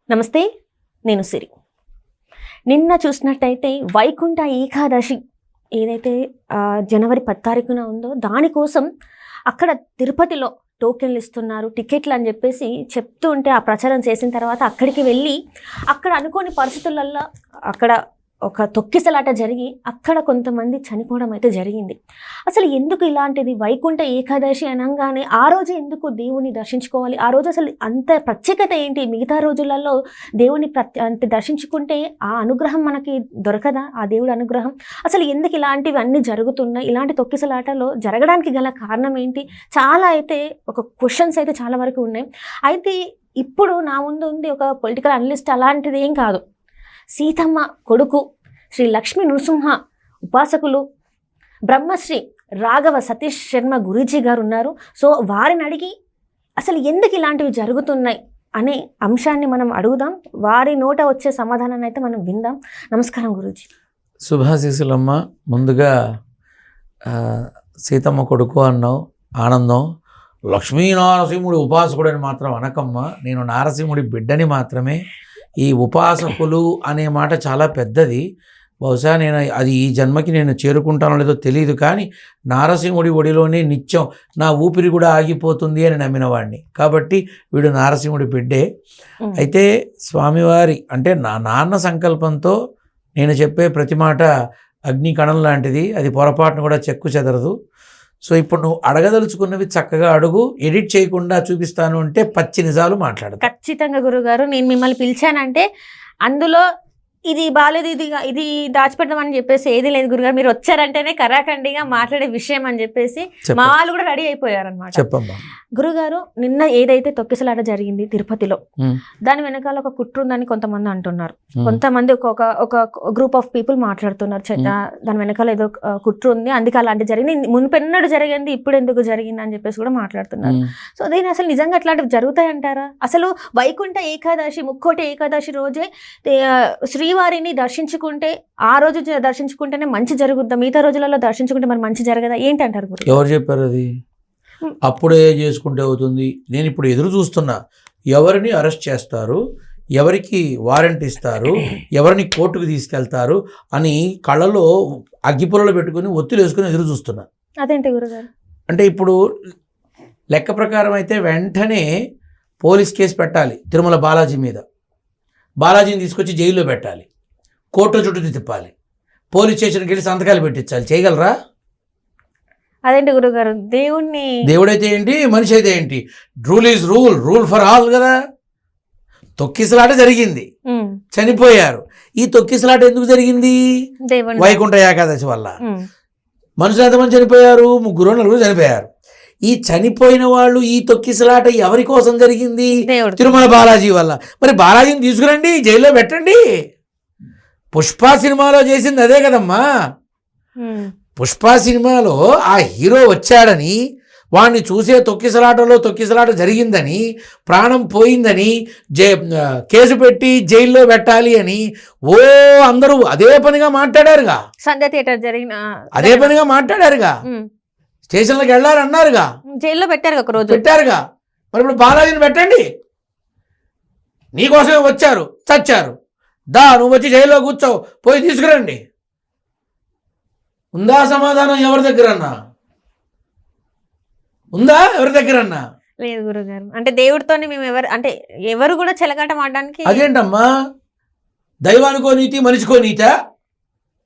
నమస్తే, నేను సిరి. నిన్న చూసినట్టయితే వైకుంఠ ఏకాదశి ఏదైతే జనవరి 10 తారీఖున ఉందో దానికోసం అక్కడ తిరుపతిలో టోకెన్లు ఇస్తున్నారు, టికెట్లు అని చెప్పేసి చెప్తూ ఉంటే ఆ ప్రచారం చేసిన తర్వాత అక్కడికి వెళ్ళి అక్కడ అనుకోని పరిస్థితులల్లో అక్కడ ఒక తొక్కిసలాట జరిగి అక్కడ కొంతమంది చనిపోవడం అయితే జరిగింది. అసలు ఎందుకు ఇలాంటిది? వైకుంఠ ఏకాదశి అనగానే ఆ రోజు ఎందుకు దేవుని దర్శించుకోవాలి? ఆ రోజు అసలు అంత ప్రత్యేకత ఏంటి? మిగతా రోజులలో దేవుని అంత దర్శించుకుంటే ఆ అనుగ్రహం మనకి దొరకదా? ఆ దేవుడి అనుగ్రహం అసలు ఎందుకు ఇలాంటివి అన్నీ జరుగుతున్నాయి? ఇలాంటి తొక్కిసలాటలో జరగడానికి గల కారణం ఏంటి? చాలా అయితే ఒక క్వశ్చన్స్ అయితే చాలా వరకు ఉన్నాయి. అయితే ఇప్పుడు నా ముందు ఉంది ఒక పొలిటికల్ అనలిస్ట్, అలాంటిది ఏం కాదు. సీతమ్మ కొడుకు శ్రీ లక్ష్మీ నృసింహ ఉపాసకులు బ్రహ్మశ్రీ రాఘవ సతీష్ శర్మ గురూజీ గారు ఉన్నారు. సో వారిని అడిగి అసలు ఎందుకు ఇలాంటివి జరుగుతున్నాయి అనే అంశాన్ని మనం అడుగుదాం. వారి నోట వచ్చే సమాధానాన్ని అయితే మనం విందాం. నమస్కారం గురూజీ. శుభాశీసులమ్మ. ముందుగా సీతమ్మ కొడుకు అన్నావు, ఆనందం. లక్ష్మీ నారసింహుడి ఉపాసకుడని మాత్రం అనకమ్మ. నేను నారసింహుడి బిడ్డని మాత్రమే. ఈ ఉపాసకులు అనే మాట చాలా పెద్దది. బహుశా నేను అది ఈ జన్మకి నేను చేరుకుంటానో లేదో తెలియదు, కానీ నారసింహుడి ఒడిలోనే నిత్యం నా ఊపిరి కూడా ఆగిపోతుంది అని నమ్మిన వాడిని. కాబట్టి వీడు నారసింహుడి బిడ్డే. అయితే స్వామివారి అంటే నా నాన్న సంకల్పంతో నేను చెప్పే ప్రతి మాట అగ్ని కణం లాంటిది, అది పొరపాటును కూడా చెక్కు చెదరదు. సో ఇప్పుడు నువ్వు అడగదలుచుకున్నవి చక్కగా అడుగు, ఎడిట్ చేయకుండా చూపిస్తాను అంటే పచ్చి నిజాలు మాట్లాడదు. ఖచ్చితంగా గురుగారు, నేను మిమ్మల్ని పిలిచానంటే అందులో ఇది బాలేదు, ఇది దాచిపెడదామని చెప్పేసి ఏది లేదు గురుగారు. మీరు వచ్చారంటేనే కరాఖండిగా మాట్లాడే విషయం అని చెప్పేసి మా వాళ్ళు కూడా రెడీ అయిపోయారనమాట. చెప్పమ్మా. గురుగారు, నిన్న ఏదైతే తొక్కిసలాట జరిగింది తిరుపతిలో, దాని వెనకాల ఒక కుట్ర ఉందని కొంతమంది అంటున్నారు. కొంతమంది ఒక గ్రూప్ ఆఫ్ పీపుల్ మాట్లాడుతున్నారు దాని వెనకాల ఏదో కుట్ర ఉంది, అందుకే అలాంటి జరిగింది, మునుపెన్నడు జరిగింది, ఇప్పుడు ఎందుకు జరిగింది అని చెప్పేసి కూడా మాట్లాడుతున్నారు. సో దీని అసలు నిజంగా అట్లాంటివి జరుగుతాయంటారా? అసలు వైకుంఠ ఏకాదశి, ముక్కోటి ఏకాదశి రోజే శ్రీవారిని దర్శించుకుంటే, ఆ రోజు దర్శించుకుంటేనే మంచి జరుగుద్దా? మిగతా రోజులలో దర్శించుకుంటే మరి మంచి జరగదా? ఏంటంటారు గురు? ఎవరు చెప్పారు అది? అప్పుడే చేసుకుంటే అవుతుంది. నేను ఇప్పుడు ఎదురు చూస్తున్నా, ఎవరిని అరెస్ట్ చేస్తారు, ఎవరికి వారెంట్ ఇస్తారు, ఎవరిని కోర్టుకు తీసుకెళ్తారు అని కళ్ళలో అగ్గిపుల్లలు పెట్టుకుని ఒత్తులు వేసుకుని ఎదురు చూస్తున్నా. అదేంటి గురుగారు? అంటే ఇప్పుడు లెక్క ప్రకారం అయితే వెంటనే పోలీస్ కేసు పెట్టాలి తిరుమల బాలాజీ మీద. బాలాజీని తీసుకొచ్చి జైల్లో పెట్టాలి, కోర్టు చుట్టూ తిప్పాలి, పోలీస్ స్టేషన్కి వెళ్ళి సంతకాలు పెట్టించాలి. చేయగలరా? అదేంటి గురుగారు? దేవుడైతే ఏంటి, మనిషి అయితే ఏంటి? Rule is rule, rule for all కదా. తొక్కిసలాట జరిగింది, చనిపోయారు. ఈ తొక్కిసలాట ఎందుకు జరిగింది? వైకుంఠ ఏకాదశి వల్ల. మనుషులు ఎంతమంది చనిపోయారు? 3-4 చనిపోయారు. ఈ చనిపోయిన వాళ్ళు, ఈ తొక్కిసలాట ఎవరి కోసం జరిగింది? తిరుమల బాలాజీ వల్ల. మరి బాలాజీని తీసుకురండి, జైల్లో పెట్టండి. పుష్ప సినిమాలో చేసింది అదే కదమ్మా. పుష్ప సినిమాలో ఆ హీరో వచ్చాడని, వాడిని చూసే తొక్కిసలాట జరిగిందని, ప్రాణం పోయిందని కేసు పెట్టి జైల్లో పెట్టాలి అని అందరూ అదే పనిగా మాట్లాడారుగా. సంధ్య థియేటర్ జరిగిన అదే పనిగా మాట్లాడారుగా. స్టేషన్లకు వెళ్ళాలన్నారుగా, జైల్లో పెట్టారు, ఒక రోజు పెట్టారుగా. మరి ఇప్పుడు బాలాజీని పెట్టండి. నీకోసమే వచ్చారు, చచ్చారు. నువ్వు వచ్చి జైల్లో కూర్చోవు, పోయి తీసుకురండి. ఉందా సమాధానం? ఎవరి దగ్గర అన్నా ఉందా? ఎవరి దగ్గర అన్నా లేదు గురుగారు. అంటే దేవుడితోని మేము ఎవరు కూడా చెలగాట మాడడానికి. అదేంటమ్మా, దైవానికో నీతి, మనిషికో నీత?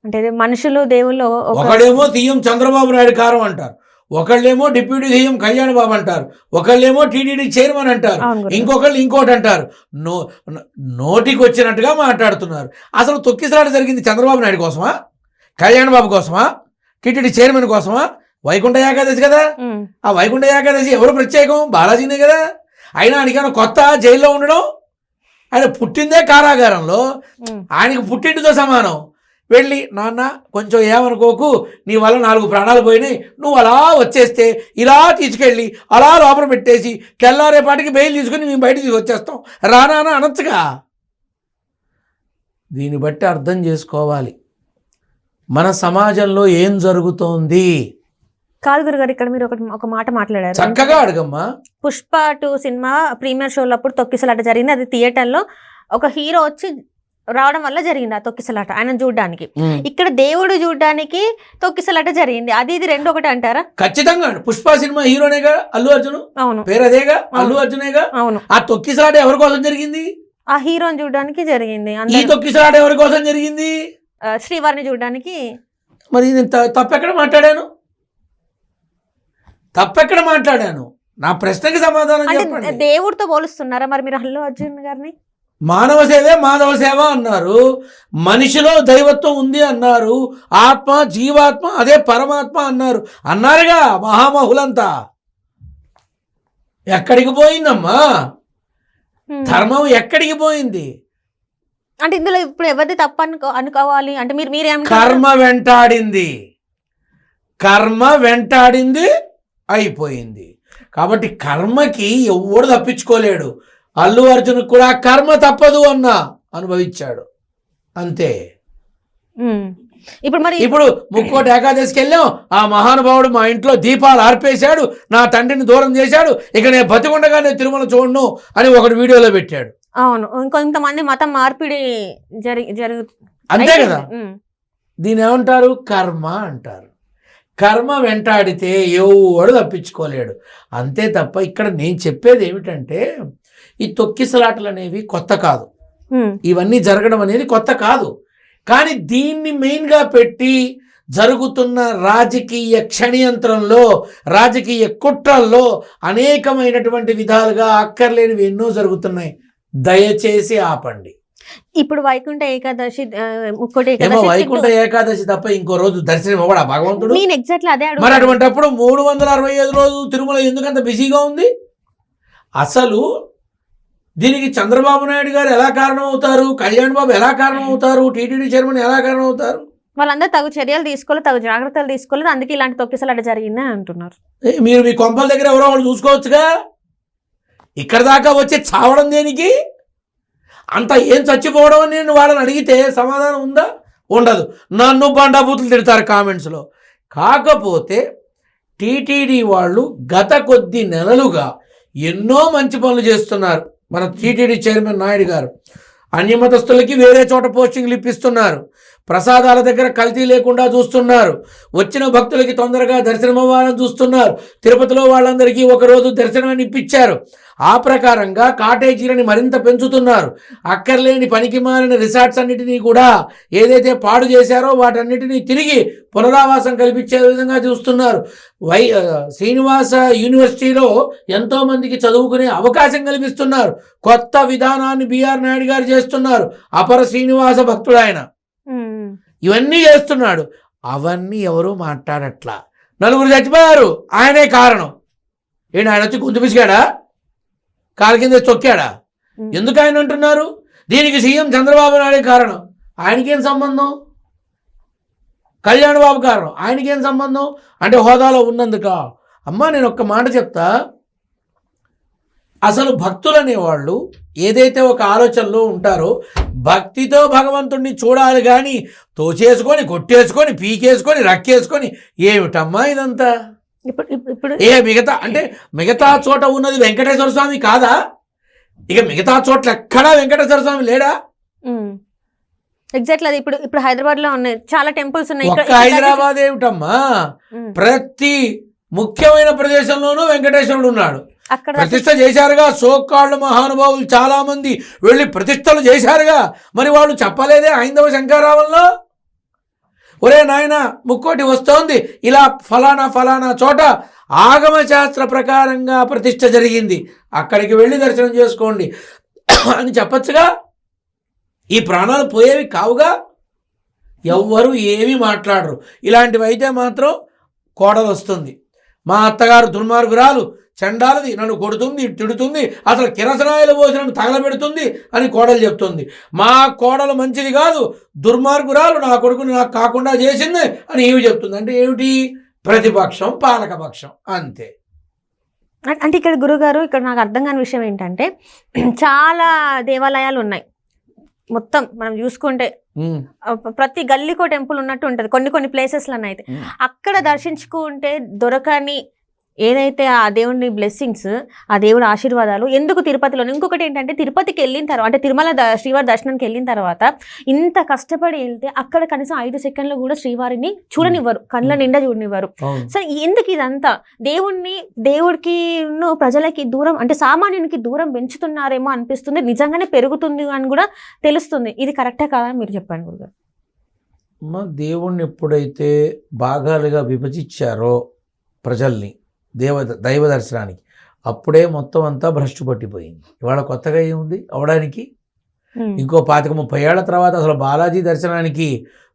అంటే మనుషులు దేవుళ్ళు. ఒకడేమో సీఎం చంద్రబాబు నాయుడు కారం అంటారు, ఒకళ్ళేమో డిప్యూటీ సీఎం కళ్యాణ్ బాబు అంటారు, ఒకళ్ళేమో టీటీడీ చైర్మన్ అంటారు, ఇంకొకళ్ళు ఇంకోటి అంటారు. నోటికి వచ్చినట్టుగా మాట్లాడుతున్నారు. అసలు తొక్కిసలాట జరిగింది చంద్రబాబు నాయుడు కోసమా, కళ్యాణ్ బాబు కోసమా, టీటీడీ చైర్మన్ కోసమా? వైకుంఠ ఏకాదశి కదా. ఆ వైకుంఠ ఏకాదశి ఎవరు ప్రత్యేకం? బాలాజీనే కదా. అయినా ఆయనకైనా కొత్త జైల్లో ఉండడం? ఆయన పుట్టిందే కారాగారంలో, ఆయనకు పుట్టింటితో సమానం. వెళ్ళి నాన్న కొంచెం ఏమనుకోకు, నీ వల్ల 4 ప్రాణాలు పోయినాయి, నువ్వు అలా వచ్చేస్తే ఇలా తీసుకెళ్ళి అలా లోపల పెట్టేసి తెల్లారేపాటికి బెయిల్ తీసుకుని మేము బయటికి వచ్చేస్తాం రానా అనొచ్చుగా. దీన్ని బట్టి అర్థం చేసుకోవాలి మన సమాజంలో ఏం జరుగుతోంది. కాదు గురుగారు, ఇక్కడ మీరు ఒక మాట మాట్లాడారు, చక్కగా అడగమ్మా. పుష్ప 2 సినిమా ప్రీమియర్ షోలో అప్పుడు తొక్కిసలాట జరిగింది, అది థియేటర్లో ఒక హీరో వచ్చి రావడం వల్ల జరిగింది ఆ తొక్కిసలాట ఆయన చూడడానికి. ఇక్కడ దేవుడు చూడడానికి తొక్కిసలాట జరిగింది. అది ఇది రెండు ఒకటి అంటారా? ఖచ్చితంగా. పుష్ప సినిమా హీరోనేగా అల్లు అర్జున్. అవును, పేరు అదేగా, అల్లు అర్జునేగా. అవును. ఆ తొక్కిసలాట ఎవరి కోసం జరిగింది? ఆ హీరోని చూడడానికి జరిగింది. ఈ తొక్కిసలాట ఎవరి కోసం జరిగింది? శ్రీవారిని చూడడానికి. మరి నేను తప్పెక్కడ మాట్లాడాను? తప్పెక్కడ మాట్లాడాను? నా ప్రశ్నకి సమాధానం చెప్పండి. దేవుడితో పోలుస్తున్నారా మరి మీరు అల్లు అర్జున్ గారిని? మానవ సేవే మాధవ సేవ అన్నారు. మనిషిలో దైవత్వం ఉంది అన్నారు. ఆత్మ జీవాత్మ అదే పరమాత్మ అన్నారుగా మహామహులంతా. ఎక్కడికి పోయిందమ్మా ధర్మం? ఎక్కడికి పోయింది? అంటే ఇందులో ఇప్పుడు ఎవరిది తప్పు అనుకోవాలి అంటే మీరేం? కర్మ వెంటాడింది అయిపోయింది. కాబట్టి కర్మకి ఎవడు తప్పించుకోలేడు. అల్లు అర్జున్ కూడా కర్మ తప్పదు అనుభవించాడు అంతే. ఇప్పుడు ముక్కోటి ఏకాదశికి వెళ్ళాం. ఆ మహానుభావుడు మా ఇంట్లో దీపాలు ఆర్పేశాడు, నా తండ్రిని దూరం చేశాడు, ఇక నేను బతికుండగా నేను తిరుమల చూడను అని ఒకటి వీడియోలో పెట్టాడు. అవును, ఇంకొంతమంది మతం మార్పిడి అంతే కదా. దీని ఏమంటారు? కర్మ అంటారు. కర్మ వెంటాడితే ఎవడు తప్పించుకోలేడు అంతే తప్ప. ఇక్కడ నేను చెప్పేది ఏమిటంటే ఈ తొక్కిసలాటలు అనేవి కొత్త కాదు, ఇవన్నీ జరగడం అనేది కొత్త కాదు. కానీ దీన్ని మెయిన్గా పెట్టి జరుగుతున్న రాజకీయ క్షణయంత్రంలో, రాజకీయ కుట్రల్లో అనేకమైనటువంటి విధాలుగా అక్కర్లేనివి ఎన్నో జరుగుతున్నాయి. దయచేసి ఆపండి. ఇప్పుడు వైకుంఠ ఏకాదశి, వైకుంఠ ఏకాదశి తప్ప ఇంకో రోజు దర్శనం ఇవ్వడా భగవంతుడు? నేను ఎగ్జాక్ట్లీ అదే. మరి అటువంటిప్పుడు 365 రోజులు తిరుమల ఎందుకంత బిజీగా ఉంది? అసలు దీనికి చంద్రబాబు నాయుడు గారు ఎలా కారణం అవుతారు? కళ్యాణ్ బాబు ఎలా కారణం అవుతారు? టీటీడీ చైర్మన్ ఎలా కారణం అవుతారు? వాళ్ళందరూ తగు చర్యలు తీసుకోలేదు, తగు జాగ్రత్తలు తీసుకోలేదు, అందుకే ఇలాంటి తొక్కిసలాట జరిగిందని అంటున్నారు. మీరు మీ కొంపల దగ్గర ఎవరో వాళ్ళు చూసుకోవచ్చుగా. ఇక్కడ దాకా వచ్చి చావడం దేనికి? అంత ఏం చచ్చిపోవడం అని నేను వాళ్ళని అడిగితే సమాధానం ఉందా? ఉండదు. నన్ను బండాబూతులు తిడతారు కామెంట్స్లో. కాకపోతే టీటీడీ వాళ్ళు గత కొద్ది నెలలుగా ఎన్నో మంచి పనులు చేస్తున్నారు. మన టీటీడీ చైర్మన్ నాయుడు గారు అన్యమతస్తులకి వేరే చోట పోస్టింగ్లు ఇప్పిస్తున్నారు. ప్రసాదాల దగ్గర కల్తీ లేకుండా చూస్తున్నారు. వచ్చిన భక్తులకి తొందరగా దర్శనం అవ్వాలని చూస్తున్నారు. తిరుపతిలో వాళ్ళందరికీ ఒకరోజు దర్శనాన్ని ఇప్పించారు. ఆ ప్రకారంగా కాటేజీలని మరింత పెంచుతున్నారు. అక్కర్లేని పనికి మారిన రిసార్ట్స్ అన్నిటినీ కూడా ఏదైతే పాడు చేశారో వాటన్నిటినీ తిరిగి పునరావాసం కల్పించే విధంగా చూస్తున్నారు. శ్రీనివాస యూనివర్సిటీలో ఎంతోమందికి చదువుకునే అవకాశం కల్పిస్తున్నారు. కొత్త విధానాన్ని బిఆర్ నాయుడు గారు చేస్తున్నారు. అపర శ్రీనివాస భక్తుడు ఆయన. ఇవన్నీ చేస్తున్నాడు. అవన్నీ ఎవరు మాట్లాడట్లా. నలుగురు చచ్చిపోయారు, ఆయనే కారణం. ఆయన వచ్చి గొంతు పిసిగాడా? కాలు కింద తొక్కాడా? ఎందుకు ఆయన అంటున్నారు? దీనికి సీఎం చంద్రబాబు నాయుడే కారణం. ఆయనకేం సంబంధం? కళ్యాణ్ బాబు కారణం, ఆయనకేం సంబంధం? అంటే హోదాలో ఉన్నందుక? అమ్మా నేను ఒక్క మాట చెప్తా. అసలు భక్తులు అనేవాళ్ళు ఏదైతే ఒక ఆలోచనలో ఉంటారో భక్తితో భగవంతుడిని చూడాలి కానీ తోచేసుకొని కొట్టేసుకొని పీకేసుకొని రక్కేసుకొని ఏమిటమ్మా ఇదంతా? ఇప్పుడు మిగతా చోట ఉన్నది వెంకటేశ్వర స్వామి కాదా? ఇక మిగతా చోట్ల ఎక్కడా వెంకటేశ్వర స్వామి లేడా? ఎగ్జాక్ట్లీ. ఇప్పుడు హైదరాబాద్ లో ఉన్నాయి చాలా టెంపుల్స్ ఉన్నాయి. ఒక్క హైదరాబాద్ ఏమిటమ్మా, ప్రతి ముఖ్యమైన ప్రదేశంలోనూ వెంకటేశ్వరుడు ఉన్నాడు. ప్రతిష్ట చేశారుగా. సోకాళ్ళు మహానుభావులు చాలా మంది వెళ్ళి ప్రతిష్టలు చేశారుగా. మరి వాళ్ళు చెప్పలేదే హైందవ శంకరావంలో? ఒరే నాయన ముక్కోటి వస్తోంది, ఇలా ఫలానా ఫలానా చోట ఆగమ శాస్త్ర ప్రకారంగా ప్రతిష్ట జరిగింది, అక్కడికి వెళ్ళి దర్శనం చేసుకోండి అని చెప్పచ్చుగా. ఈ ప్రాణాలు పోయేవి కావుగా. ఎవ్వరూ ఏమీ మాట్లాడరు. ఇలాంటివి అయితే మాత్రం కోడలు వస్తుంది, మా అత్తగారు దుర్మార్గురాలు చండాలది, నన్ను కొడుతుంది తిడుతుంది, అసలు కిరసనాయలు పోసి నన్ను తగలబెడుతుంది అని కోడలు చెప్తుంది. మా కోడలు మంచిది కాదు, దుర్మార్గురాలు, నా కొడుకుని నాకు కాకుండా చేసింది అని ఈవి చెప్తుంది. అంటే ఏమిటి? ప్రతిపక్షం పాలకపక్షం అంతే. అంటే ఇక్కడ గురుగారు, ఇక్కడ నాకు అర్థం కాని విషయం ఏంటంటే చాలా దేవాలయాలు ఉన్నాయి. మొత్తం మనం చూసుకుంటే ప్రతి గల్లీకో టెంపుల్ ఉన్నట్టు ఉంటుంది కొన్ని ప్లేసెస్లో అయితే. అక్కడ దర్శించుకుంటే దొరకని ఏదైతే ఆ దేవుని బ్లెస్సింగ్స్, ఆ దేవుడి ఆశీర్వాదాలు ఎందుకు తిరుపతిలో. ఇంకొకటి ఏంటంటే తిరుపతికి వెళ్ళిన తర్వాత, అంటే తిరుమల శ్రీవారి దర్శనానికి వెళ్ళిన తర్వాత ఇంత కష్టపడి వెళ్తే అక్కడ కనీసం 5 సెకండ్లు కూడా శ్రీవారిని చూడనివ్వరు, కళ్ళ నిండా చూడనివ్వరు. సో ఎందుకు ఇదంతా? దేవుడికి ప్రజలకి దూరం, అంటే సామాన్యునికి దూరం పెంచుతున్నారేమో అనిపిస్తుంది. నిజంగానే పెరుగుతుంది అని కూడా తెలుస్తుంది. ఇది కరెక్టే కాదని మీరు చెప్పండి గురుగారు. దేవుణ్ణి ఎప్పుడైతే భాగాలుగా విభజించారో ప్రజల్ని దైవ దర్శనానికి, అప్పుడే మొత్తం అంతా భ్రష్టు పట్టిపోయింది. ఇవాళ కొత్తగా ఏముంది అవడానికి? ఇంకో 25-30 ఏళ్ల తర్వాత అసలు బాలాజీ దర్శనానికి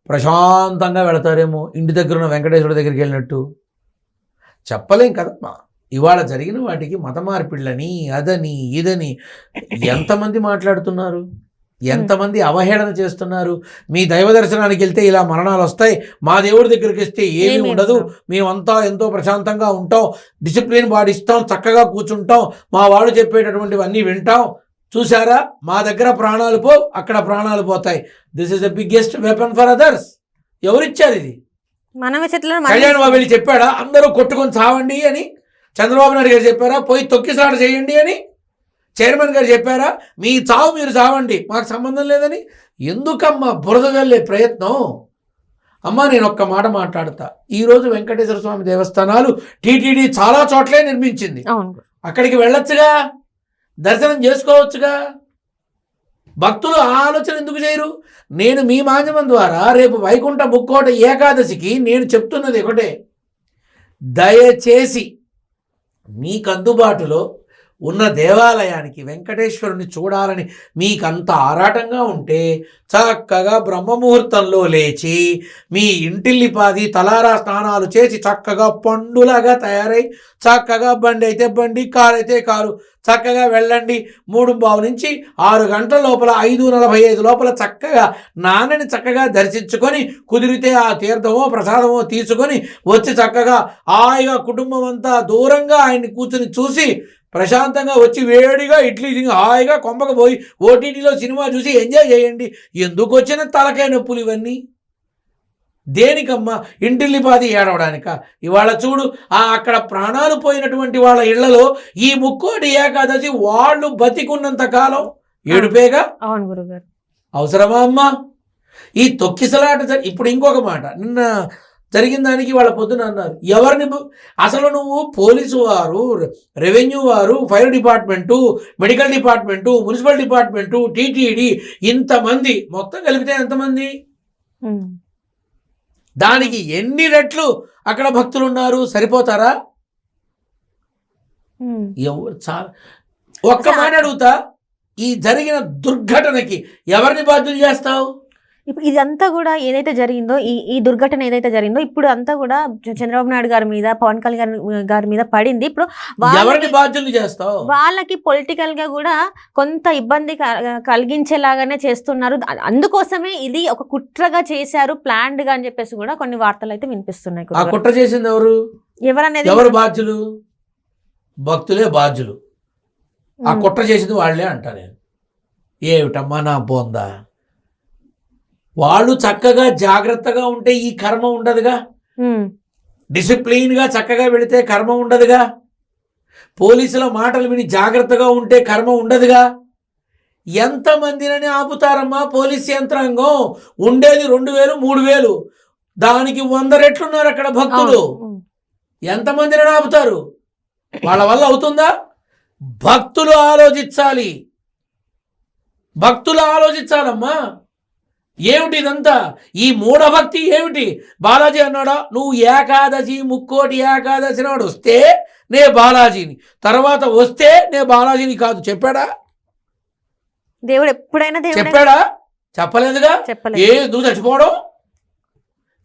ప్రశాంతంగా వెళతారేమో, ఇంటి దగ్గర ఉన్న వెంకటేశ్వరుడి దగ్గరికి వెళ్ళినట్టు. చెప్పలేం కదమ్మా. ఇవాళ జరిగిన వాటికి మత మార్పిళ్ళని, అదని ఇదని ఎంతమంది మాట్లాడుతున్నారు, ఎంతమంది అవహేళన చేస్తున్నారు. మీ దైవ దర్శనానికి వెళ్తే ఇలా మరణాలు వస్తాయి, మా దేవుడి దగ్గరికి వస్తే ఏమీ ఉండదు, మేమంతా ఎంతో ప్రశాంతంగా ఉంటాం, డిసిప్లిన్ పాటిస్తాం, చక్కగా కూర్చుంటాం, మా వాళ్ళు చెప్పేటటువంటివన్నీ వింటాం, చూసారా మా దగ్గర ప్రాణాలు పో, అక్కడ ప్రాణాలు పోతాయి. This is the biggest weapon for others. ఎవరిచ్చారు ఇది? కళ్యాణ్ బాబు వెళ్ళి చెప్పాడా అందరూ కొట్టుకొని చావండి అని? చంద్రబాబు నాయుడు గారు చెప్పారా పోయి తొక్కిసాట చేయండి అని? చైర్మన్ గారు చెప్పారా మీ చావు మీరు చావండి, మాకు సంబంధం లేదని? ఎందుకమ్మా బురద జల్లే ప్రయత్నం? అమ్మా నేను ఒక్క మాట మాట్లాడతా. ఈరోజు వెంకటేశ్వర స్వామి దేవస్థానాలు టీటీడీ చాలా చోట్లే నిర్మించింది. అక్కడికి వెళ్ళొచ్చుగా, దర్శనం చేసుకోవచ్చుగా. భక్తులు ఆలోచన ఎందుకు చేయరు? నేను మీ మాధ్యమం ద్వారా రేపు వైకుంఠ ముక్కోట ఏకాదశికి నేను చెప్తున్నది ఒకటే, దయచేసి మీకు అందుబాటులో ఉన్న దేవాలయానికి వెంకటేశ్వరుని చూడాలని మీకంత ఆరాటంగా ఉంటే చక్కగా బ్రహ్మముహూర్తంలో లేచి మీ ఇంటిల్లిపాది తలారా స్నానాలు చేసి చక్కగా పండులాగా తయారై చక్కగా బండి అయితే బండి, కారు అయితే కారు, చక్కగా వెళ్ళండి. 3:15 నుంచి 6 గంటల లోపల 5:45 లోపల చక్కగా నాన్నని చక్కగా దర్శించుకొని కుదిరితే ఆ తీర్థమో ప్రసాదమో తీసుకొని వచ్చి చక్కగా హాయిగా కుటుంబం అంతా దూరంగా ఆయన్ని కూర్చుని చూసి ప్రశాంతంగా వచ్చి వేడిగా ఇడ్లీ తిని హాయిగా కొంపకు పోయి ఓటీటీలో సినిమా చూసి ఎంజాయ్ చేయండి. ఎందుకు వచ్చిన తలకాయ నొప్పులు ఇవన్నీ? దేనికమ్మా? ఇంటిల్లిపాది ఏడవడానిక? ఇవాళ చూడు అక్కడ ప్రాణాలు పోయినటువంటి వాళ్ళ ఇళ్లలో ఈ ముక్కోటి ఏకాదశి వాళ్ళు బతికున్నంత కాలం ఏడుపేగా. అవును గురుగారు. అవసరమా అమ్మా ఈ తొక్కిసలాట? ఇప్పుడు ఇంకొక మాట, నిన్న జరిగిన దానికి వాళ్ళ పొద్దున అన్నారు, ఎవరిని అసలు నువ్వు పోలీసు వారు, రెవెన్యూ వారు, fire department, medical department, municipal department, TTD, ఇంతమంది మొత్తం కలిపితే ఎంతమంది? దానికి ఎన్ని రెట్లు అక్కడ భక్తులు ఉన్నారు? సరిపోతారా? ఎవరు? చాలా ఒక్క మాట అడుగుతా, ఈ జరిగిన దుర్ఘటనకి ఎవరిని బాధ్యులు చేస్తావు? ఇప్పుడు ఇదంతా కూడా ఏదైతే జరిగిందో, ఈ దుర్ఘటన ఏదైతే జరిగిందో ఇప్పుడు అంతా కూడా చంద్రబాబు నాయుడు గారి మీద, పవన్ కళ్యాణ్ గారి మీద పడింది. ఇప్పుడు ఎవరిని బాధ్యులు చేస్తావు? వాళ్ళకి పొలిటికల్ గా కూడా కొంత ఇబ్బంది కలిగించేలాగానే చేస్తున్నారు. అందుకోసమే ఇది ఒక కుట్రగా చేశారు, ప్లాన్డ్ గా అని చెప్పేసి కూడా కొన్ని వార్తలు అయితే వినిపిస్తున్నాయి. ఆ కుట్ర చేసింది ఎవరు? ఎవరనేది ఎవరు బాధ్యులు? భక్తులే బాధ్యులు. ఆ కుట్ర చేసింది వాళ్ళే అంటా నేను. ఏమిటమ్మా నా బోందా? వాళ్ళు చక్కగా జాగ్రత్తగా ఉంటే ఈ కర్మ ఉండదుగా. డిసిప్లిన్గా చక్కగా వెళితే కర్మ ఉండదుగా. పోలీసుల మాటలు విని జాగ్రత్తగా ఉంటే కర్మ ఉండదుగా. ఎంతమందినని ఆపుతారమ్మా పోలీస్ యంత్రాంగం? ఉండేది 2000, 3000, దానికి 100 రెట్లున్నారు అక్కడ భక్తులు. ఎంతమందిని ఆపుతారు? వాళ్ళ వల్ల అవుతుందా? భక్తులు ఆలోచించాలి, భక్తులు ఆలోచించాలమ్మా. ఏమిటి ఇదంతా? ఈ మూఢభక్తి ఏమిటి? బాలాజీ అన్నాడా? నువ్వు ఏకాదశి ముక్కోటి ఏకాదశి నాడు వస్తే నే బాలాజీని, తర్వాత వస్తే నే బాలాజీని కాదు చెప్పాడా? దేవుడు ఎప్పుడైనా చెప్పాడా? చెప్పలేదుగా. ఎందుకు చచ్చిపోవడం?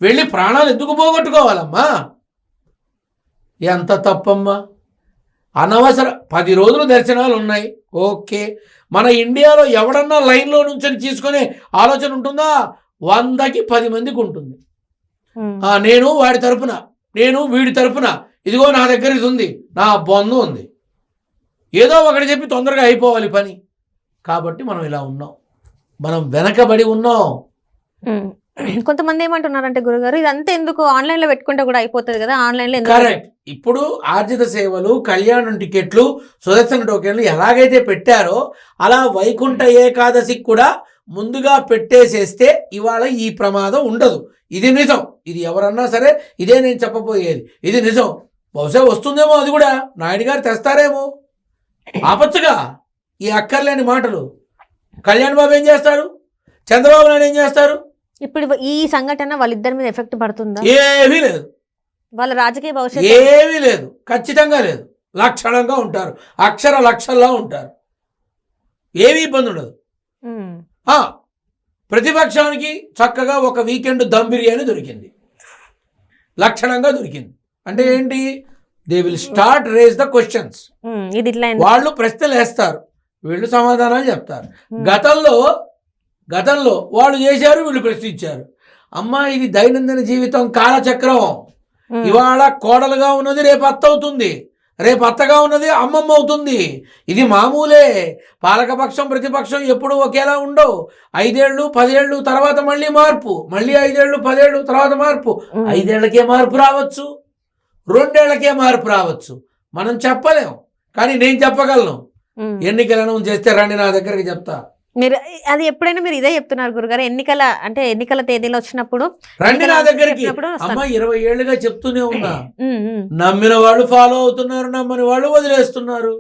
వెళ్ళి ప్రాణాలు ఎందుకు పోగొట్టుకోవాలమ్మా? ఎంత తప్పమ్మా. అనవసర 10 రోజులు దర్శనాలు ఉన్నాయి, ఓకే. మన ఇండియాలో ఎవడన్నా లైన్లో నుంచి తీసుకునే ఆలోచన ఉంటుందా? 100కి 10 మందికి ఉంటుంది. నేను వాడి తరపున, నేను వీడి తరపున, ఇదిగో నా దగ్గర ఇది ఉంది, నా బొందు ఉంది, ఏదో ఒకటి చెప్పి తొందరగా అయిపోవాలి పని. కాబట్టి మనం ఇలా ఉన్నాం, మనం వెనకబడి ఉన్నాం. కొంతమంది ఏమంటున్నారంటే గురుగారు ఇదంతా ఎందుకు ఆన్లైన్ లో పెట్టుకుంటే కూడా అయిపోతుంది కదా, ఆన్లైన్ లో ఎందుకు? కరెక్ట్. ఇప్పుడు ఆర్జిత సేవలు, కళ్యాణం టికెట్లు, సుదర్శన టోకెన్లు ఎలాగైతే పెట్టారో అలా వైకుంఠ ఏకాదశికి కూడా ముందుగా పెట్టేసేస్తే ఇవాళ ఈ ప్రమాదం ఉండదు. ఇది నిజం. ఇది ఎవరన్నా సరే ఇదే నేను చెప్పబోయేది, ఇది నిజం. బహుశా వస్తుందేమో, అది కూడా నాయుడు గారు తెస్తారేమో. ఆపచ్చుగా ఈ అక్కర్లేని మాటలు. కళ్యాణ్ బాబు ఏం చేస్తారు, చంద్రబాబు నాయుడు ఏం చేస్తారు? ఇప్పుడు ఈ సంఘటన వాళ్ళిద్దరి మీద ఎఫెక్ట్ పడుతుందా? ఏమీ లేదు. వాళ్ళ రాజకీయ భవిష్యత్తు ఏమీ లేదు, ఖచ్చితంగా లేదు. లక్షణంగా ఉంటారు, అక్షర లక్షల్లో ఉంటారు, ఏమీ ఇబ్బంది ఉండదు. ప్రతిపక్షానికి చక్కగా ఒక వీకెండ్ దమ్ బిర్యానీ దొరికింది, లక్షణంగా దొరికింది. అంటే ఏంటి? They will start raise the questions. వాళ్ళు ప్రశ్నలు వేస్తారు, వీళ్ళు సమాధానాలు చెప్తారు. గతంలో వాళ్ళు చేశారు, వీళ్ళు ప్రశ్నించారు. అమ్మా, ఇది దైనందిన జీవితం, కాలచక్రం. ఇవాళ కోడలుగా ఉన్నది రేపు అత్త అవుతుంది, రేపు అత్తగా ఉన్నది అమ్మమ్మ అవుతుంది. ఇది మామూలే. పాలకపక్షం ప్రతిపక్షం ఎప్పుడు ఒకేలా ఉండవు. 5 ఏళ్ళు 10 ఏళ్ళు తర్వాత మళ్ళీ మార్పు, మళ్ళీ 5 ఏళ్ళు 10 ఏళ్ళు తర్వాత మార్పు. 5 ఏళ్లకే మార్పు రావచ్చు, 2 ఏళ్లకే మార్పు రావచ్చు. మనం చెప్పలేం, కానీ నేను చెప్పగలను. ఎన్నికలను చేస్తే రండి నా దగ్గరికి చెప్తా. మీరు అది ఎప్పుడైనా మీరు ఇదే చెప్తున్నారు గురుగారు, ఎన్నికల తేదీలు వచ్చినప్పుడు రండి నా దగ్గరికి. అమ్మ 20 ఏళ్ళుగా చెప్తూనే ఉన్నా. నమ్మిన వాళ్ళు ఫాలో అవుతున్నారు, నమ్మని వాళ్ళు వదిలేస్తున్నారు.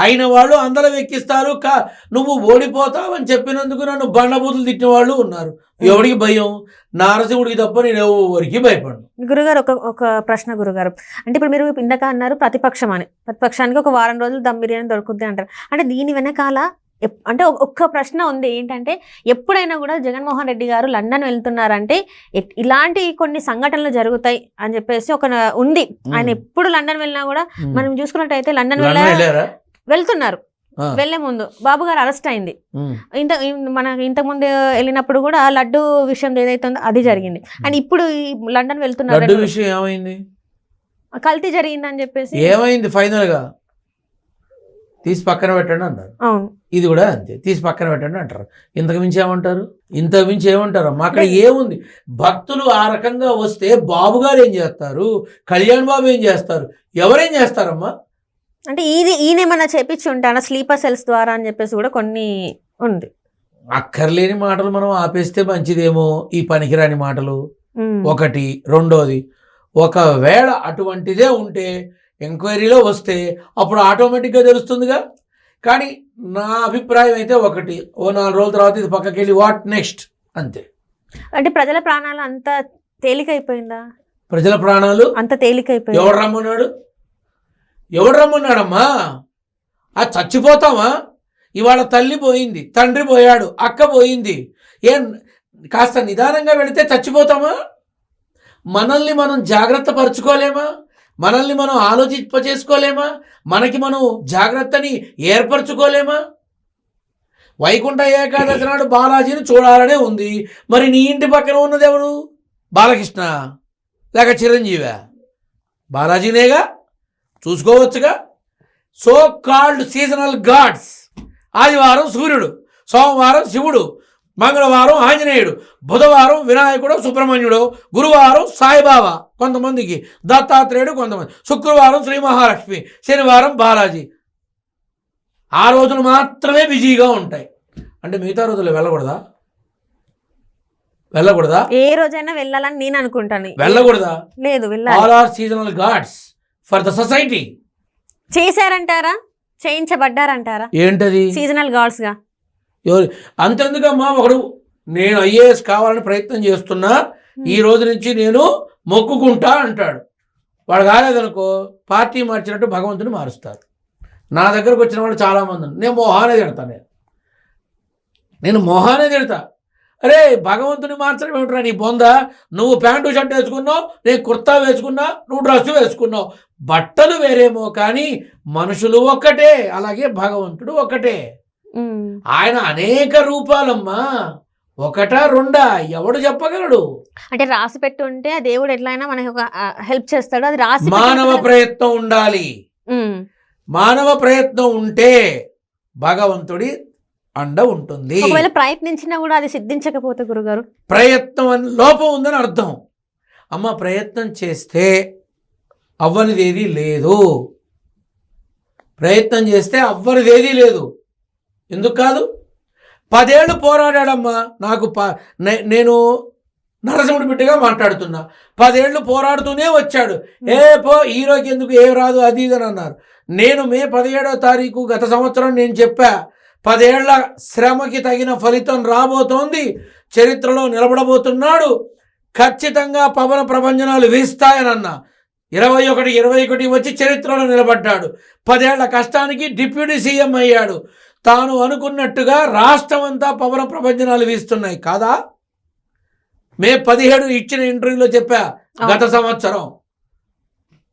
అయిన వాళ్ళు అందరం ఎక్కిస్తారు. నువ్వు ఓడిపోతావని చెప్పినందుకు నన్ను బండబూతులు తిట్టిన వాళ్ళు ఉన్నారు. ఎవరికి భయం? నారసింహుడికి తప్ప నేను ఎవరికి భయపడను. గురుగారు ఒక ప్రశ్న గురుగారు, అంటే ఇప్పుడు మీరు ఇందాక అన్నారు ప్రతిపక్షం అని, ప్రతిపక్షానికి ఒక వారం రోజులు దమ్ బిర్యానీ దొరుకుద్ది అంటారు. అంటే దీని వెనకాల అంటే ఒక్క ప్రశ్న ఉంది ఏంటంటే, ఎప్పుడైనా కూడా జగన్మోహన్ రెడ్డి గారు లండన్ వెళ్తున్నారంటే ఇలాంటి కొన్ని సంఘటనలు జరుగుతాయి అని చెప్పేసి ఒక ఉంది. ఆయన ఎప్పుడు లండన్ వెళ్ళినా కూడా మనం చూసుకున్నట్టయితే లండన్ వెళ్తున్నారు. వెళ్లే ముందు బాబు గారు అరెస్ట్ అయింది. ఇంతకుముందు వెళ్ళినప్పుడు కూడా లడ్డు విషయం ఏదైతే ఉందో అది జరిగింది. అండ్ ఇప్పుడు లండన్ వెళ్తున్నారు, కల్తీ జరిగిందని చెప్పేసి ఏమైంది? ఫైనల్ గా తీసి పక్కన పెట్టండి అన్నారు. ఇది కూడా అంతే, తీసి పక్కన పెట్టండి అంటారు. ఇంతకు మించి ఏమంటారు? అమ్మా అక్కడ ఏముంది? భక్తులు ఆ రకంగా వస్తే బాబు గారు ఏం చేస్తారు, కళ్యాణ్ బాబు ఏం చేస్తారు, ఎవరేం చేస్తారమ్మా? అంటే ఈయనేమన్నా చేపించి ఉంటారా స్లీపర్ సెల్స్ ద్వారా అని చెప్పేసి కూడా కొన్ని ఉంది. అక్కర్లేని మాటలు మనం ఆపేస్తే మంచిదేమో, ఈ పనికిరాని మాటలు. ఒకటి. రెండోది, ఒకవేళ అటువంటిదే ఉంటే ఎంక్వైరీలో వస్తే అప్పుడు ఆటోమేటిక్గా తెలుస్తుందిగా. కానీ నా అభిప్రాయం అయితే ఒకటి, ఓ 4 రోజుల తర్వాత ఇది పక్కకి వెళ్ళి వాట్ నెక్స్ట్ అంతే. అంటే ప్రజల ప్రాణాలు అంత తేలికైపోయిందా? ప్రజల ప్రాణాలు అంత తేలికైపోయింది? ఎవడు రమ్మన్నాడమ్మా? అది చచ్చిపోతామా? ఇవాళ తల్లి పోయింది, తండ్రి పోయాడు, అక్క పోయింది. కాస్త నిదానంగా వెళితే చచ్చిపోతామా? మనల్ని మనం జాగ్రత్త పరుచుకోలేమా? మనల్ని మనం ఆలోచింపచేసుకోలేమా? మనకి మనం జాగ్రత్తని ఏర్పరచుకోలేమా? వైకుంఠ ఏకాదశి నాడు బాలాజీని చూడాలనే ఉంది. మరి నీ ఇంటి పక్కన ఉన్నది ఎవరు? బాలకృష్ణ లేక చిరంజీవా? బాలాజీనేగా, చూసుకోవచ్చుగా. So called seasonal gods. ఆదివారం సూర్యుడు, సోమవారం శివుడు, మంగళవారం ఆంజనేయుడు, బుధవారం వినాయకుడు సుబ్రహ్మణ్యుడు, గురువారం సాయిబాబా కొంతమందికి, దత్తాత్రేయుడు కొంతమంది, శుక్రవారం శ్రీ మహాలక్ష్మి, శనివారం బాలాజీ. ఆ రోజులు మాత్రమే బిజీగా ఉంటాయి. అంటే మిగతా రోజులు వెళ్ళకూడదా? ఏ రోజైనా వెళ్ళాలని నేను అనుకుంటాను. వెళ్ళకూడదా? లేదు, వెళ్ళాలి. All are seasonal gods for the society. చేశారంటారా? చేయించబడ్డారంటారా? ఏంటది? సీజనల్ గాడ్స్ గా. ఎవరు అంతెందుకమ్మా? ఒకడు నేను ఐఏఎస్ కావాలని ప్రయత్నం చేస్తున్నా, ఈ రోజు నుంచి నేను మొక్కుకుంటా అంటాడు. వాడు కాలేదనుకో పార్టీ మార్చినట్టు భగవంతుని మారుస్తారు. నా దగ్గరకు వచ్చిన వాళ్ళు చాలామంది నేను మొహానే తిడతా. అరే భగవంతుని మార్చడం ఏమిట్రా నీ బొందా? నువ్వు ప్యాంటు షర్ట్ వేసుకున్నావు, నేను కుర్తా వేసుకున్నా, నువ్వు డ్రెస్ వేసుకున్నావు. బట్టలు వేరేమో కానీ మనుషులు ఒక్కటే, అలాగే భగవంతుడు ఒక్కటే. ఆయన అనేక రూపాలమ్మా, ఒకటా రెండా ఎవడు చెప్పగలడు? అంటే రాసి పెట్టి ఉంటే ఆ దేవుడు ఎట్లయినా మనకి ఒక హెల్ప్ చేస్తాడు. అది రాసి మానవ ప్రయత్నం ఉండాలి. మానవ ప్రయత్నం ఉంటే భగవంతుడి అండ ఉంటుంది. ఒకవేళ ప్రయత్నించినా కూడా అది సిద్ధించకపోతే గురుగారు, ప్రయత్నం అని లోపం ఉందని అర్థం. అమ్మ ప్రయత్నం చేస్తే అవ్వనిదేది లేదు. ప్రయత్నం చేస్తే అవ్వనిదేది లేదు. ఎందుకు కాదు? 10 ఏళ్ళు పోరాడాడమ్మా. నాకు నేను నరసింహుడి బిడ్డగా మాట్లాడుతున్నా. 10 ఏళ్ళు పోరాడుతూనే వచ్చాడు. పో హీరోకి ఎందుకు ఏ రాదు అది ఇది అని అన్నారు. నేను మే 17వ తారీఖు గత సంవత్సరం నేను చెప్పా, 10 ఏళ్ల శ్రమకి తగిన ఫలితం రాబోతోంది, చరిత్రలో నిలబడబోతున్నాడు, ఖచ్చితంగా పవన ప్రభంజనాలు వీస్తాయనన్నా. 21 వచ్చి చరిత్రలో నిలబడ్డాడు. 10 ఏళ్ల కష్టానికి డిప్యూటీ సీఎం అయ్యాడు. తాను అనుకున్నట్టుగా రాష్ట్రం అంతా పవన ప్రభంజనాలు వీస్తున్నాయి కాదా? మే 17 ఇచ్చిన ఇంటర్వ్యూలో చెప్పా. గత సంవత్సరం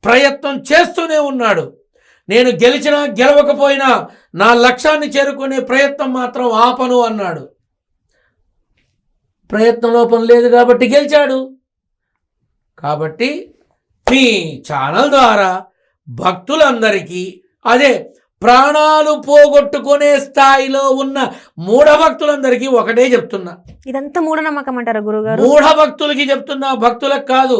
ప్రయత్నం చేస్తూనే ఉన్నాడు. నేను గెలిచినా గెలవకపోయినా నా లక్ష్యాన్ని చేరుకునే ప్రయత్నం మాత్రం ఆపను అన్నాడు. ప్రయత్నం లోపం లేదు కాబట్టి గెలిచాడు. కాబట్టి మీ ఛానల్ ద్వారా భక్తులందరికీ, అదే ప్రాణాలు పోగొట్టుకునే స్థాయిలో ఉన్న మూఢభక్తులందరికీ ఒకటే చెప్తున్నా. ఇదంతా మూఢనమ్మకం అంటారా గురుగారు? మూఢభక్తులకి చెప్తున్నా, భక్తులకు కాదు.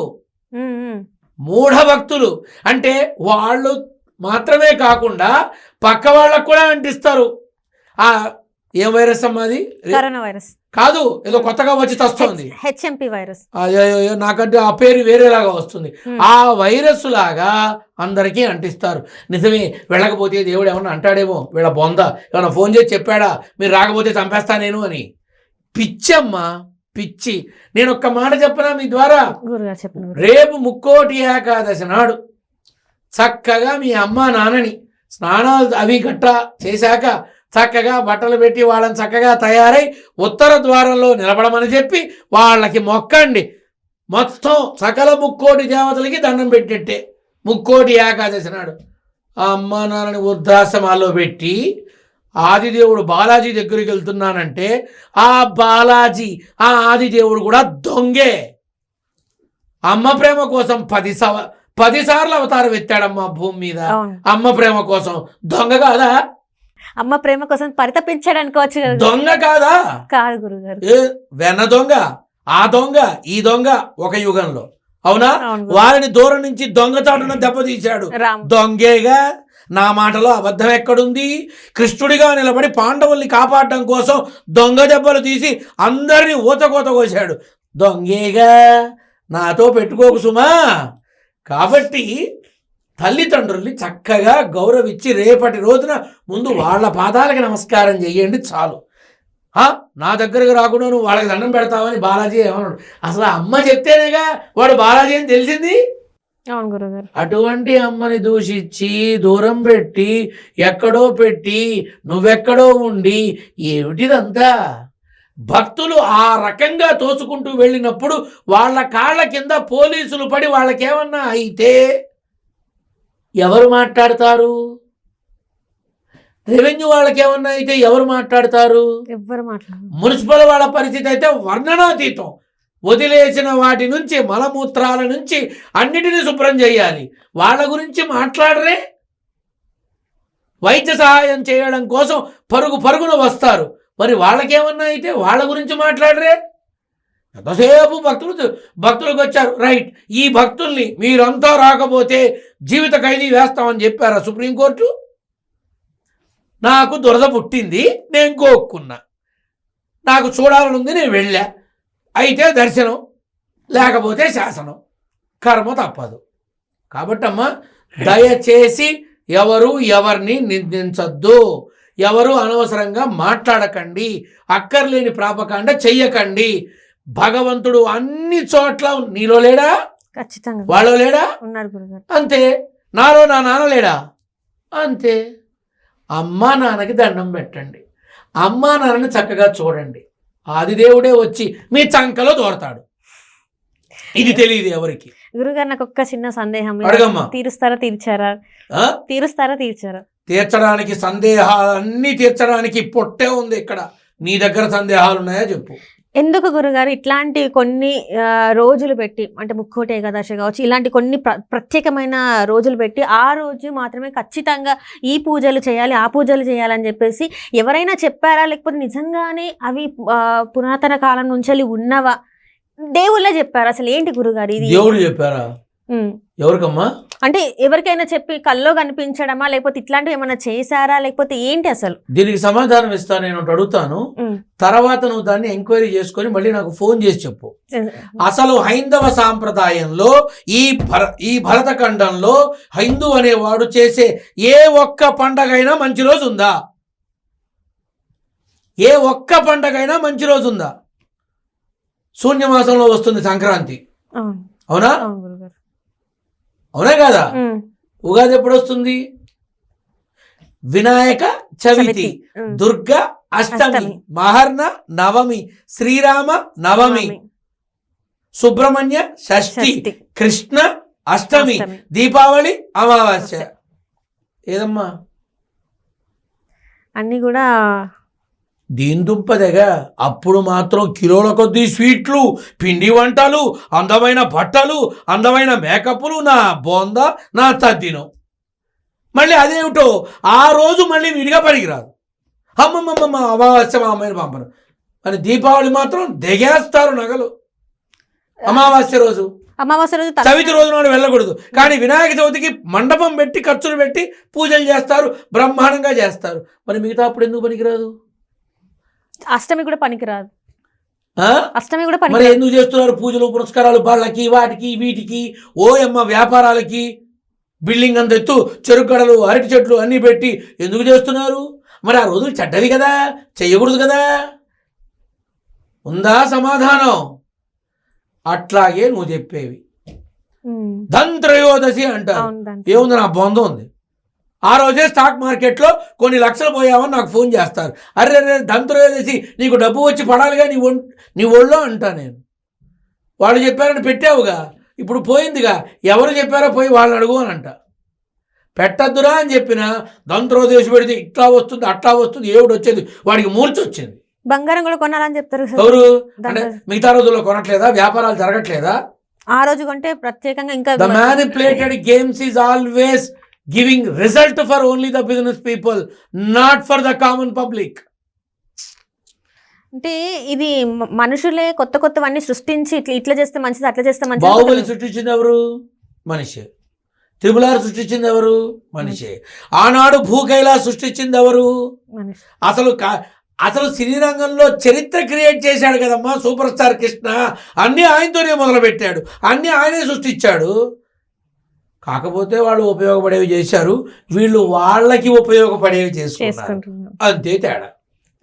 మూఢభక్తులు అంటే వాళ్ళు మాత్రమే కాకుండా పక్క వాళ్ళకు కూడా అంటిస్తారు. ఏ వైరస్ అమ్మా అది? కరోనా వైరస్ కాదు, ఏదో కొత్తగా వచ్చి వస్తుంది, హెచ్ఎంపీ వైరస్. నాకంటే ఆ పేరు వేరేలాగా వస్తుంది. ఆ వైరస్ లాగా అందరికీ అంటిస్తారు. నిజమే, వెళ్ళకపోతే దేవుడు ఏమన్నా అంటాడేమో, వీళ్ళ బొంద ఏమన్నా ఫోన్ చేసి చెప్పాడా మీరు రాకపోతే చంపేస్తా నేను అని. పిచ్చమ్మా, పిచ్చి. నేను ఒక్క మాట చెప్పనా మీ ద్వారా? రేపు ముక్కోటి ఏకాదశి నాడు చక్కగా మీ అమ్మా నాన్నని స్నానాలు అవి గట్ట చేశాక చక్కగా బట్టలు పెట్టి వాళ్ళని చక్కగా తయారై ఉత్తర ద్వారంలో నిలబడమని చెప్పి వాళ్ళకి మొక్కండి. మొత్తం సకల ముక్కోటి దేవతలకి దండం పెట్టేట్టే ముక్కోటి ఏకాదశి నాడు. ఆ అమ్మా నాన్నని వృద్ధాశ్రమాల్లో పెట్టి ఆదిదేవుడు బాలాజీ దగ్గరికి వెళ్తున్నానంటే ఆ బాలాజీ, ఆ ఆదిదేవుడు కూడా దొంగే. అమ్మ ప్రేమ కోసం 10 సార్లు అవతారం ఎత్తాడమ్మా భూమి మీద. అమ్మ ప్రేమ కోసం దొంగ కాదా? అమ్మ ప్రేమ కోసం పరితపించాడు అనుకోవచ్చు కదా. దొంగ కాదా? కాదు గురుగారు. వెన్న దొంగ, ఆ దొంగ, ఈ దొంగ ఒక యుగంలో, అవునా? వారిని దూరం నుంచి దొంగచాటున దెబ్బతీశాడు. దొంగేగా. నా మాటలో అబద్ధం ఎక్కడుంది? కృష్ణుడిగా నిలబడి పాండవుల్ని కాపాడడం కోసం దొంగ దెబ్బలు తీసి అందరినీ ఊతకోత కోశాడు. దొంగేగా. నాతో పెట్టుకోకు సుమా. కాబట్టి తల్లిదండ్రుల్ని చక్కగా గౌరవించి రేపటి రోజున ముందు వాళ్ళ పాదాలకి నమస్కారం చెయ్యండి చాలు. నా దగ్గరకు రాకుండా నువ్వు వాళ్ళకి దండం పెడతావని బాలాజీ ఏమన్నాడు? అసలు అమ్మ చెప్తేనేగా వాడు బాలాజీ అని తెలిసింది. అటువంటి అమ్మని దూషించి దూరం పెట్టి ఎక్కడో పెట్టి నువ్వెక్కడో ఉండి ఏమిటిదంతా? భక్తులు ఆ రకంగా తోసుకుంటూ వెళ్ళినప్పుడు వాళ్ళ కాళ్ళ కింద పోలీసులు పడి వాళ్ళకేమన్నా అయితే ఎవరు మాట్లాడతారు? రెవెన్యూ వాళ్ళకేమన్నా అయితే ఎవరు మాట్లాడతారు? మున్సిపల్ వాళ్ళ పరిస్థితి అయితే వర్ణనాతీతం. వదిలేసిన వాటి నుంచి, మలమూత్రాల నుంచి అన్నిటినీ శుభ్రం చేయాలి. వాళ్ళ గురించి మాట్లాడరే. వైద్య సహాయం చేయడం కోసం పరుగున వస్తారు. మరి వాళ్ళకేమన్నా అయితే వాళ్ళ గురించి మాట్లాడరే. ఎంతసేపు భక్తులకు వచ్చారు, రైట్, ఈ భక్తుల్ని మీరంతా రాకపోతే జీవిత ఖైదీ వేస్తామని చెప్పారా సుప్రీంకోర్టు? నాకు దురద పుట్టింది, నేను కోక్కున్నా, నాకు చూడాలనుంది, నేను వెళ్ళా, అయితే దర్శనం, లేకపోతే శాసనం, కర్మ తప్పదు. కాబట్టమ్మా దయచేసి ఎవరు ఎవరిని నిందించద్దు, ఎవరు అనవసరంగా మాట్లాడకండి, అక్కర్లేని ప్రాపకాండ చెయ్యకండి. భగవంతుడు అన్ని చోట్ల నీలో లేడా? ఖచ్చితంగా. వాళ్ళలో లేడా? అంతే. నాలో నా నాన్న లేడా? అంతే. అమ్మా నాన్నకి దండం పెట్టండి, అమ్మా నాన్నని చక్కగా చూడండి. ఆదిదేవుడే వచ్చి మీ చంకలో దూరతాడు. ఇది తెలియదు ఎవరికి. గురుగారు నాకు ఒక్క చిన్న సందేహం. అడగమ్మా. తీర్చారా? తీర్చడానికి సందేహాలన్నీ తీర్చడానికి పొట్టే ఉంది ఇక్కడ. నీ దగ్గర సందేహాలు ఉన్నాయా చెప్పు. ఎందుకు గురుగారు ఇట్లాంటి కొన్ని రోజులు పెట్టి, అంటే ముక్కోటి ఏకాదశి కావచ్చు, ఇలాంటి కొన్ని ప్రత్యేకమైన రోజులు పెట్టి ఆ రోజు మాత్రమే ఖచ్చితంగా ఈ పూజలు చేయాలి, ఆ పూజలు చేయాలని చెప్పేసి ఎవరైనా చెప్పారా, లేకపోతే నిజంగానే అవి పురాతన కాలం నుంచి ఉన్నవా, దేవుళ్ళ చెప్పారా? అసలు ఏంటి గురుగారు ఇది? దేవుడు చెప్పారా? ఎవరికమ్మా? అంటే ఎవరికైనా చెప్పి కల్లో కనిపించడమా, లేకపోతే ఇట్లాంటివి ఏమైనా చేశారా, లేకపోతే ఏంటి అసలు? దీనికి సమాధానం ఇస్తాను, నేను అడుగుతాను, తర్వాత నువ్వు దాన్ని ఎంక్వైరీ చేసుకొని మళ్ళీ నాకు ఫోన్ చేసి చెప్పు. అసలు హైందవ సాంప్రదాయంలో ఈ భరతఖండంలో హైందూ అనేవాడు చేసే ఏ ఒక్క పండగైనా మంచి రోజు ఉందా? ఏ ఒక్క పండగైనా మంచి రోజు ఉందా? శూన్యమాసంలో వస్తుంది సంక్రాంతి, అవునా? అవునా కదా? ఉగాది ఎప్పుడు వస్తుంది? వినాయక చవితి, దుర్గా అష్టమి, మహర్న నవమి, శ్రీరామ నవమి, సుబ్రహ్మణ్య షష్ఠి, కృష్ణ అష్టమి, దీపావళి అమావాస్య. ఏదమ్మా అన్ని కూడా దీని దుంపదగా. అప్పుడు మాత్రం కిలోల కొద్దీ స్వీట్లు, పిండి వంటలు, అందమైన బట్టలు, అందమైన మేకప్లు, నా బోందా, నా తద్దినం. మళ్ళీ అదేమిటో ఆ రోజు మళ్ళీ విడిగా పనికిరాదు. అమ్మమ్మమ్మ అమావాస్య మా అమ్మాయిని పంపను అని. దీపావళి మాత్రం దిగేస్తారు నగలు. అమావాస్య రోజు చవితి రోజు నాడు వెళ్ళకూడదు. కానీ వినాయక చవితికి మండపం పెట్టి ఖర్చులు పెట్టి పూజలు చేస్తారు, బ్రహ్మాండంగా చేస్తారు. మరి మిగతా అప్పుడు ఎందుకు పనికిరాదు? అష్టమి కూడా పనికిరాదు. అష్టమి కూడా మరి ఎందుకు చేస్తున్నారు పూజలు పురస్కారాలు? వాళ్ళకి వాటికి వీటికి ఓయమ్మ వ్యాపారాలకి బిల్డింగ్ అంత ఎత్తు చెరుకు గడలు అరటి చెట్లు అన్నీ పెట్టి ఎందుకు చేస్తున్నారు? మరి ఆ రోజులు చెడ్డవి కదా, చెయ్యకూడదు కదా. ఉందా సమాధానం? అట్లాగే నువ్వు చెప్పేవి ధన్త్రయోదశి అంటారు. ఏముంది, నా బొందం ఉంది. ఆ రోజే స్టాక్ మార్కెట్లో కొన్ని లక్షలు పోయామని నాకు ఫోన్ చేస్తారు. అరే రే ధన్త్రయోదశి, నీకు డబ్బు వచ్చి పడాలిగా నీ ఒళ్ళో అంటా నేను. వాళ్ళు చెప్పారని పెట్టావుగా, ఇప్పుడు పోయిందిగా, ఎవరు చెప్పారో పోయి వాళ్ళని అడుగు అని అంట. పెట్టద్దురా అని చెప్పిన ధన్త్రయోదశి పెడితే ఇట్లా వస్తుంది అట్లా వస్తుంది, ఏమిటి వచ్చేది, వాడికి మూర్చొచ్చింది. బంగారం కూడా కొనాలని చెప్తారు ఎవరు? అంటే మిగతా రోజుల్లో కొనట్లేదా? వ్యాపారాలు జరగట్లేదా? ఆ రోజు కొంటే ప్రత్యేకంగా ఇంకా the manipulated games is always giving result for only the business people, not for the common public. అంటే ఇది మనుషులే కొత్త కొత్తవన్నీ సృష్టించి ఇట్లా చేస్తే మంచిది, అట్లా చేస్తే మంచిది. బాహుబలి సృష్టించింది ఎవరు? మనిషి. త్రిపులార్ సృష్టించింది ఎవరు? మనిషి. ఆనాడు భూకైలా సృష్టించింది ఎవరు? మనిషి. అసలు సినీ రంగంలో చరిత్ర క్రియేట్ చేశాడు కదమ్మా సూపర్ స్టార్ కృష్ణ. అన్నీ ఆయనతోనే మొదలు పెట్టాడు, అన్నీ ఆయనే సృష్టించాడు. కాకపోతే వాళ్ళు ఉపయోగపడేవి చేశారు, వీళ్ళు వాళ్ళకి ఉపయోగపడేవి చేసుకుంటారు, అంతే తేడా.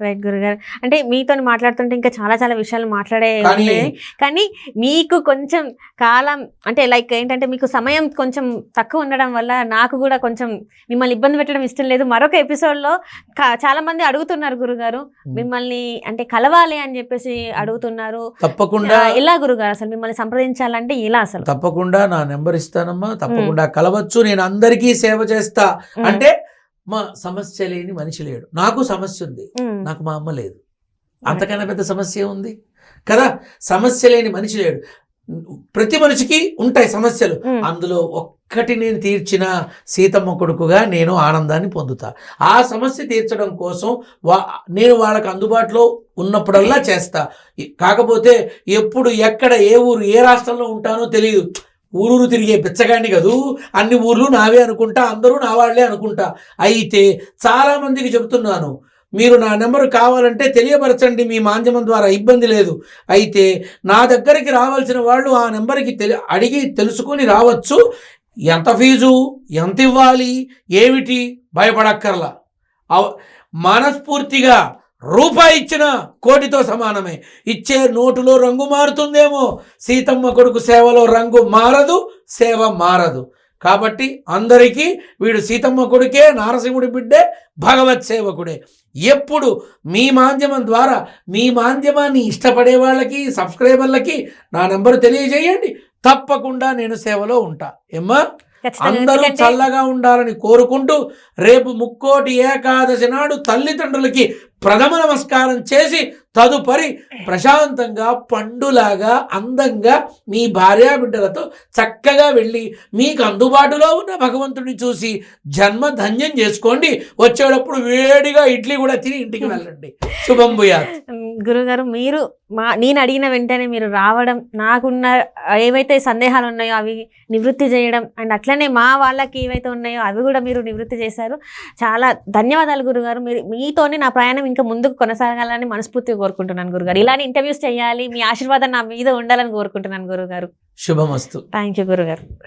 రైట్ గురుగారు. అంటే మీతో మాట్లాడుతుంటే ఇంకా చాలా చాలా విషయాలు మాట్లాడే ఉన్నాయి, కానీ మీకు కొంచెం కాలం అంటే లైక్ ఏంటంటే మీకు సమయం కొంచెం తక్కువ ఉండడం వల్ల నాకు కూడా కొంచెం మిమ్మల్ని ఇబ్బంది పెట్టడం ఇష్టం లేదు. మరొక ఎపిసోడ్లో చాలా మంది అడుగుతున్నారు గురుగారు, మిమ్మల్ని అంటే కలవాలి అని చెప్పేసి అడుగుతున్నారు. తప్పకుండా. ఎలా గురుగారు అసలు మిమ్మల్ని సంప్రదించాలంటే ఎలా? అసలు తప్పకుండా నా నెంబర్ ఇస్తానమ్మా, తప్పకుండా కలవచ్చు. నేను అందరికీ సేవ చేస్తా. అంటే మా సమస్య లేని మనిషి లేడు. నాకు సమస్య ఉంది, నాకు మా అమ్మ లేదు, అంతకన్నా పెద్ద సమస్య ఉంది కదా. సమస్య లేని మనిషి లేడు. ప్రతి మనిషికి ఉంటాయి సమస్యలు, అందులో ఒక్కటి నేను తీర్చిన సీతమ్మ కొడుకుగా నేను ఆనందాన్ని పొందుతా. ఆ సమస్య తీర్చడం కోసం నేను వాళ్ళకి అందుబాటులో ఉన్నప్పుడల్లా చేస్తా. కాకపోతే ఎప్పుడు ఎక్కడ ఏ ఊరు ఏ రాష్ట్రంలో ఉంటానో తెలియదు. ఊరూరు తిరిగే పిచ్చగాండి కదూ, అన్ని ఊర్లు నావే అనుకుంటా, అందరూ నా వాళ్లే అనుకుంటా. అయితే చాలామందికి చెబుతున్నాను, మీరు నా నెంబరు కావాలంటే తెలియపరచండి, మీ మాధ్యమం ద్వారా ఇబ్బంది లేదు. అయితే నా దగ్గరికి రావాల్సిన వాళ్ళు ఆ నెంబర్కి అడిగి తెలుసుకొని రావచ్చు. ఎంత ఫీజు, ఎంత ఇవ్వాలి, ఏమిటి భయపడక్కర్లా. మనస్ఫూర్తిగా రూపాయి ఇచ్చిన కోటితో సమానమే. ఇచ్చే నోటులో రంగు మారుతుందేమో, సీతమ్మ కొడుకు సేవలో రంగు మారదు, సేవ మారదు. కాబట్టి అందరికీ వీడు సీతమ్మ కొడుకే, నారసింహుడి బిడ్డే, భగవత్ సేవకుడే. ఎప్పుడు మీ మాధ్యమం ద్వారా మీ మాధ్యమాన్ని ఇష్టపడే వాళ్ళకి, సబ్స్క్రైబర్లకి నా నెంబరు తెలియజేయండి. తప్పకుండా నేను సేవలో ఉంటా. ఏమ్మా, అందరూ చల్లగా ఉండాలని కోరుకుంటూ రేపు ముక్కోటి ఏకాదశి నాడు తల్లిదండ్రులకి ప్రథమ నమస్కారం చేసి తదుపరి ప్రశాంతంగా పండులాగా అందంగా మీ భార్యాబిడ్డలతో చక్కగా వెళ్ళి మీకు అందుబాటులో ఉన్న భగవంతుడిని చూసి జన్మ ధన్యం చేసుకోండి. వచ్చేటప్పుడు వేడిగా ఇడ్లీ కూడా తిని ఇంటికి వెళ్ళండి. శుభం భూయాత్. గురుగారు, మీరు నేను అడిగిన వెంటనే మీరు రావడం, నాకున్న ఏవైతే సందేహాలు ఉన్నాయో అవి నివృత్తి చేయడం, అండ్ అట్లనే మా వాళ్ళకి ఏవైతే ఉన్నాయో అవి కూడా మీరు నివృత్తి చేశారు. చాలా ధన్యవాదాలు గురుగారు. మీతోనే నా ప్రయాణం ఇంకా ముందుకు కొనసాగాలని మనస్ఫూర్తిగా కోరుకుంటున్నాను గురుగారు. ఇలానే ఇంటర్వ్యూస్ చేయాలి, మీ ఆశీర్వాదం నా మీద ఉండాలని కోరుకుంటున్నాను గురుగారు. శుభమస్తు. థ్యాంక్ యూ గురుగారు.